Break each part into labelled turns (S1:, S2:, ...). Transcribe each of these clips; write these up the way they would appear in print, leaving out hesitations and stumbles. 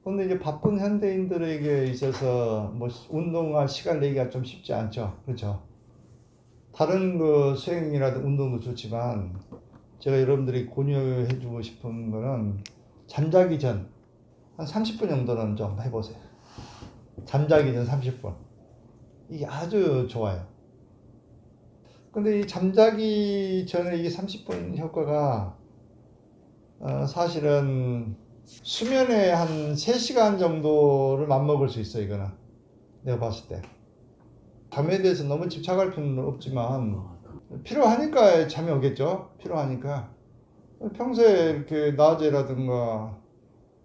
S1: 근데 이제 바쁜 현대인들에게 있어서 뭐 운동할 시간 내기가 좀 쉽지 않죠. 그렇죠. 다른 그 수행이라든 운동도 좋지만 제가 여러분들이 권유해 주고 싶은 거는 잠자기 전 한 30분 정도는 좀 해보세요. 잠자기 전 30분. 이게 아주 좋아요. 근데 이 잠자기 전에 이게 30분 효과가 사실은 수면에 한 3시간 정도를 맞먹을 수 있어요, 이거는. 내가 봤을 때. 잠에 대해서 너무 집착할 필요는 없지만, 필요하니까 잠이 오겠죠? 필요하니까. 평소에 이렇게 낮에라든가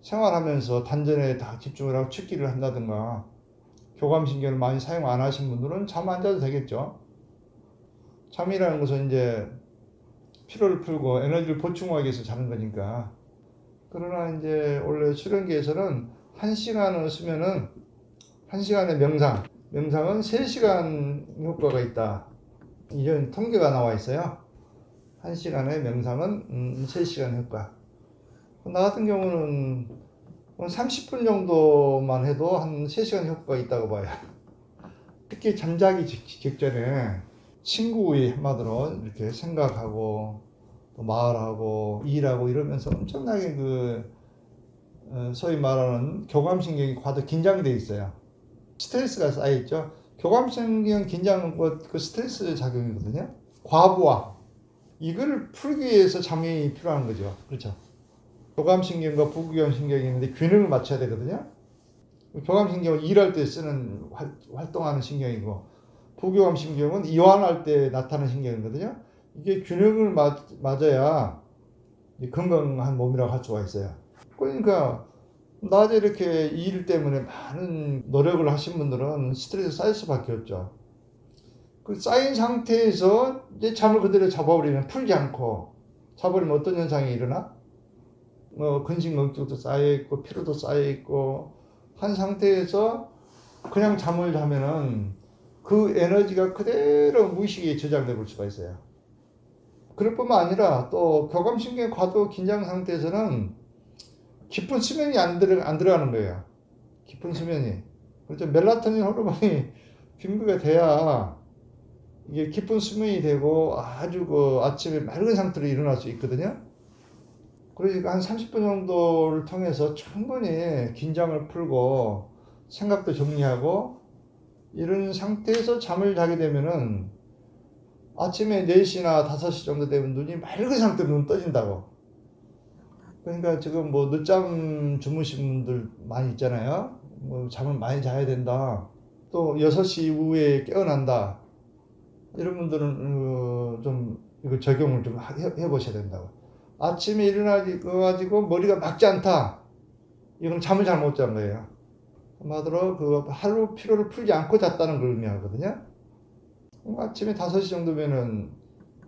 S1: 생활하면서 단전에 다 집중을 하고 취기를 한다든가, 교감신경을 많이 사용 안 하신 분들은 잠 안 자도 되겠죠? 잠이라는 것은 이제 피로를 풀고 에너지를 보충하기 위해서 자는 거니까. 그러나 이제 원래 수련계에서는 1시간을 쓰면은 1시간의 명상은 3시간 효과가 있다. 이런 통계가 나와 있어요. 1시간의 명상은 3시간 효과. 나 같은 경우는 30분 정도만 해도 한 3시간 효과가 있다고 봐요. 특히 잠자기 직전에 친구의 한마디로 이렇게 생각하고 또 말하고 일하고 이러면서 엄청나게 소위 말하는 교감신경이 과도 긴장돼 있어요. 스트레스가 쌓여있죠. 교감신경 긴장은 그 스트레스 작용이거든요. 과부하. 이걸 풀기 위해서 잠이 필요한 거죠. 그렇죠. 교감신경과 부교감신경이 있는데 균형을 맞춰야 되거든요. 교감신경은 일할 때 쓰는 활동하는 신경이고 부교감신경은 이완할 때 나타나는 신경이거든요. 이게 균형을 맞아야 건강한 몸이라고 할 수가 있어요. 그러니까 낮에 이렇게 일 때문에 많은 노력을 하신 분들은 스트레스 쌓일 수밖에 없죠. 그 쌓인 상태에서 이제 잠을 그대로 잡아버리면 풀지 않고 자버리면 어떤 현상이 일어나? 근심걱정도 쌓여있고 피로도 쌓여있고 한 상태에서 그냥 잠을 자면은 그 에너지가 그대로 무의식에 저장돼 볼 수가 있어요. 그럴 뿐만 아니라 또 교감신경 과도 긴장 상태에서는 깊은 수면이 안 들어가는 거예요. 깊은 수면이. 그렇죠. 멜라토닌 호르몬이 분비가 돼야 이게 깊은 수면이 되고 아주 아침에 맑은 상태로 일어날 수 있거든요. 그러니까 한 30분 정도를 통해서 충분히 긴장을 풀고 생각도 정리하고 이런 상태에서 잠을 자게 되면은 아침에 4시나 5시 정도 되면 눈이 맑은 상태로 눈 떠진다고. 그러니까 지금 뭐 늦잠 주무신 분들 많이 있잖아요. 뭐 잠을 많이 자야 된다. 또 6시 이후에 깨어난다. 이런 분들은 좀 이거 적용을 좀 해보셔야 된다고. 아침에 일어나가지고 머리가 맑지 않다. 이건 잠을 잘 못 잔 거예요. 한마디로 하루 피로를 풀지 않고 잤다는 걸 의미하거든요. 아침에 5시 정도면은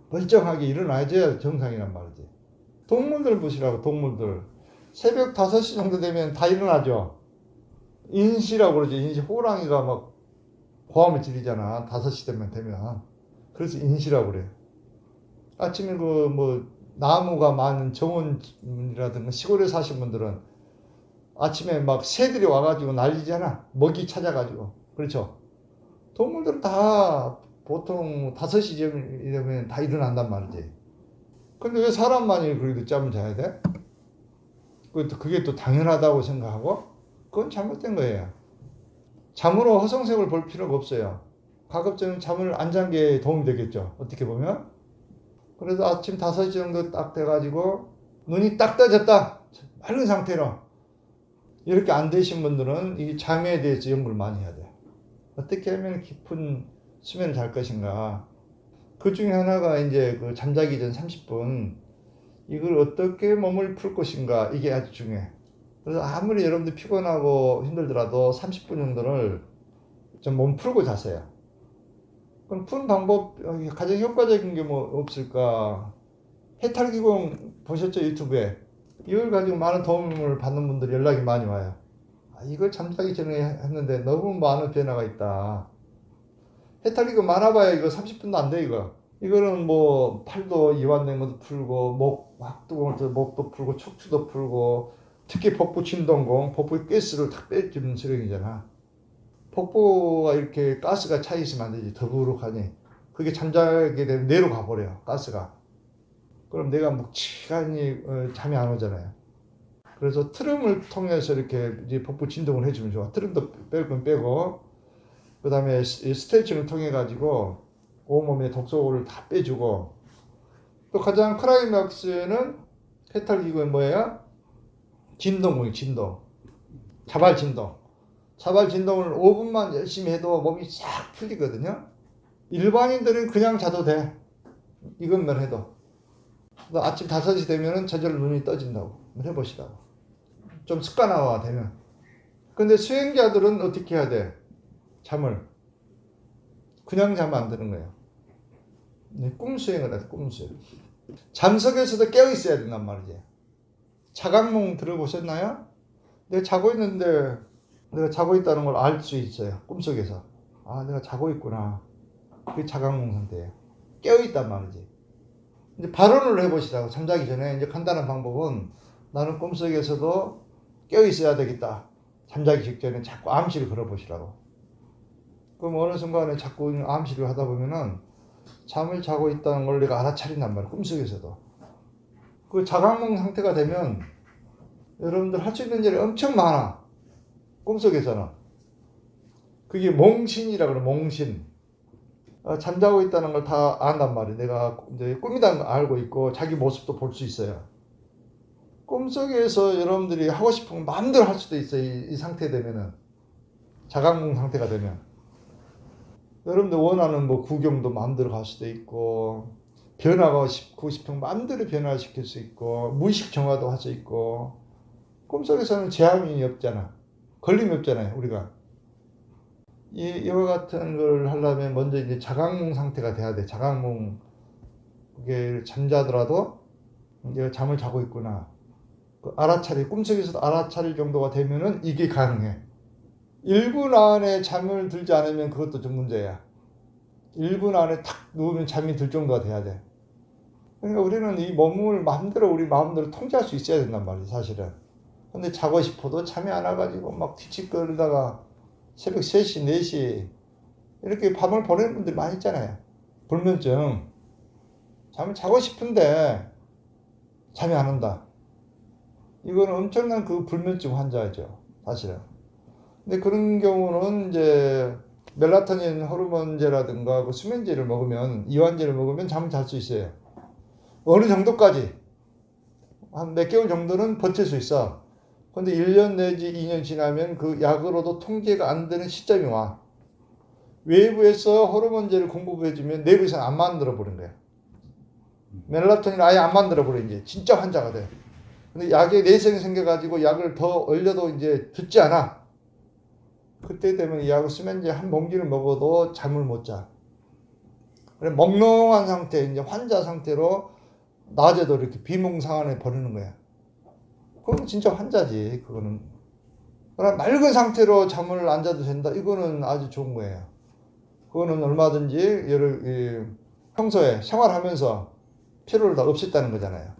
S1: 멀쩡하게 일어나야 정상이란 말이지. 동물들 보시라고, 동물들. 새벽 5시 정도 되면 다 일어나죠. 인시라고 그러죠. 인시. 호랑이가 막 고함을 지르잖아. 5시 되면. 그래서 인시라고 그래요. 아침에 나무가 많은 정원이라든가 시골에 사신 분들은 아침에 막 새들이 와가지고 난리잖아. 먹이 찾아가지고. 그렇죠. 동물들은 다 보통 5시 되면 다 일어난단 말이지. 근데 왜 사람만이 그렇게 늦잠을 자야 돼? 그게 또 당연하다고 생각하고? 그건 잘못된 거예요. 잠으로 허송세월 볼 필요가 없어요. 가급적이면 잠을 안 잔 게 도움이 되겠죠. 어떻게 보면. 그래서 아침 5시 정도 딱 돼가지고 눈이 딱 떠졌다. 맑은 상태로. 이렇게 안 되신 분들은 이 잠에 대해서 연구를 많이 해야 돼요. 어떻게 하면 깊은 수면을 잘 것인가. 그 중에 하나가 이제 잠자기 전 30분. 이걸 어떻게 몸을 풀 것인가. 이게 아주 중요해. 그래서 아무리 여러분들 피곤하고 힘들더라도 30분 정도를 좀 몸 풀고 자세요. 그럼 푸는 방법, 가장 효과적인 게 뭐 없을까? 해탈기공 보셨죠? 유튜브에. 이걸 가지고 많은 도움을 받는 분들이 연락이 많이 와요. 이걸 잠자기 전에 했는데 너무 많은 변화가 있다. 해탈기공 많아봐야 이거 30분도 안 돼, 이거. 이거는 뭐 팔도 이완된 것도 풀고, 목도 풀고, 척추도 풀고, 특히 복부 진동공, 복부 가스를 다 빼주는 수령이잖아. 복부가 이렇게 가스가 차 있으면 안 되지. 더부룩하니. 그게 잠자게 되면 뇌로 가버려, 가스가. 그럼 내가 묵직하니 잠이 안 오잖아요. 그래서 트름을 통해서 이렇게 이제 복부 진동을 해주면 좋아. 트름도 뺄 건 빼고, 그 다음에 스트레칭을 통해 가지고 온몸의 독소를 다 빼주고, 또 가장 클라이맥스는 페탈 기구는 뭐예요? 진동공이 진동. 자발 진동. 자발 진동을 5분만 열심히 해도 몸이 싹 풀리거든요. 일반인들은 그냥 자도 돼. 이것만 해도. 아침 5시 되면은 저절로 눈이 떠진다고. 한번 해보시라고. 좀 습관화가 되면. 근데 수행자들은 어떻게 해야 돼? 잠을. 그냥 자면 안 되는 거예요. 꿈 수행을 해서 꿈 수행. 잠석에서도 깨어 있어야 된단 말이지. 자각몽 들어보셨나요? 내가 자고 있는데 내가 자고 있다는 걸 알 수 있어요. 꿈속에서. 아, 내가 자고 있구나. 그게 자각몽 상태예요. 깨어 있단 말이지. 이제 발언을 해보시라고. 잠자기 전에 이제 간단한 방법은 나는 꿈속에서도 깨어 있어야 되겠다. 잠자기 직전에 자꾸 암시를 걸어보시라고. 그럼 어느 순간에 자꾸 암시를 하다 보면은 잠을 자고 있다는 걸 내가 알아차린단 말이야. 꿈속에서도. 그 자각몽 상태가 되면 여러분들 할 수 있는 일이 엄청 많아. 꿈속에서는. 그게 몽신이라고 그래. 몽신. 잠자고 있다는 걸 다 안단 말이야. 내가 이제 꿈이라는 걸 알고 있고 자기 모습도 볼 수 있어요. 꿈속에서 여러분들이 하고 싶은 거 마음대로 할 수도 있어요. 이 상태 되면은. 자각몽 상태가 되면. 여러분들 원하는 뭐 구경도 마음대로 갈 수도 있고, 변화가 싶고 싶은 마음대로 변화시킬 수 있고, 무의식 정화도 할 수 있고, 꿈속에서는 제한이 없잖아. 걸림이 없잖아요, 우리가. 이와 같은 걸 하려면 먼저 이제 자각몽 상태가 돼야 돼. 자각몽. 그게 잠자더라도 이제 잠을 자고 있구나. 꿈속에서도 알아차릴 정도가 되면은 이게 가능해. 1분 안에 잠을 들지 않으면 그것도 좀 문제야. 1분 안에 탁 누우면 잠이 들 정도가 돼야 돼. 그러니까 우리는 이 몸을 마음대로 우리 마음대로 통제할 수 있어야 된단 말이야, 사실은. 근데 자고 싶어도 잠이 안 와가지고 막 뒤척거리다가 새벽 3시, 4시 이렇게 밤을 보내는 분들이 많이 있잖아요. 불면증. 잠을 자고 싶은데 잠이 안 온다. 이거는 엄청난 그 불면증 환자죠, 사실은. 근데 그런 경우는 이제 멜라토닌 호르몬제라든가 그 수면제를 먹으면, 이완제를 먹으면 잠을 잘 수 있어요. 어느 정도까지 한 몇 개월 정도는 버틸 수 있어. 근데 1년 내지 2년 지나면 그 약으로도 통제가 안 되는 시점이 와. 외부에서 호르몬제를 공급해주면 내부에서는 안 만들어 버린 거야. 멜라토닌 아예 안 만들어 버려. 이제 진짜 환자가 돼. 근데 약에 내성이 생겨가지고 약을 더 얼려도 이제 듣지 않아. 그때 되면 이 약을 수면제 한 봉지를 먹어도 잠을 못 자. 그래, 멍롱한 상태, 이제 환자 상태로 낮에도 이렇게 비몽사안에 버리는 거야. 그건 진짜 환자지, 그거는. 그러나 맑은 상태로 잠을 안 자도 된다. 이거는 아주 좋은 거예요. 그거는 얼마든지 평소에 생활하면서 피로를 다 없앴다는 거잖아요.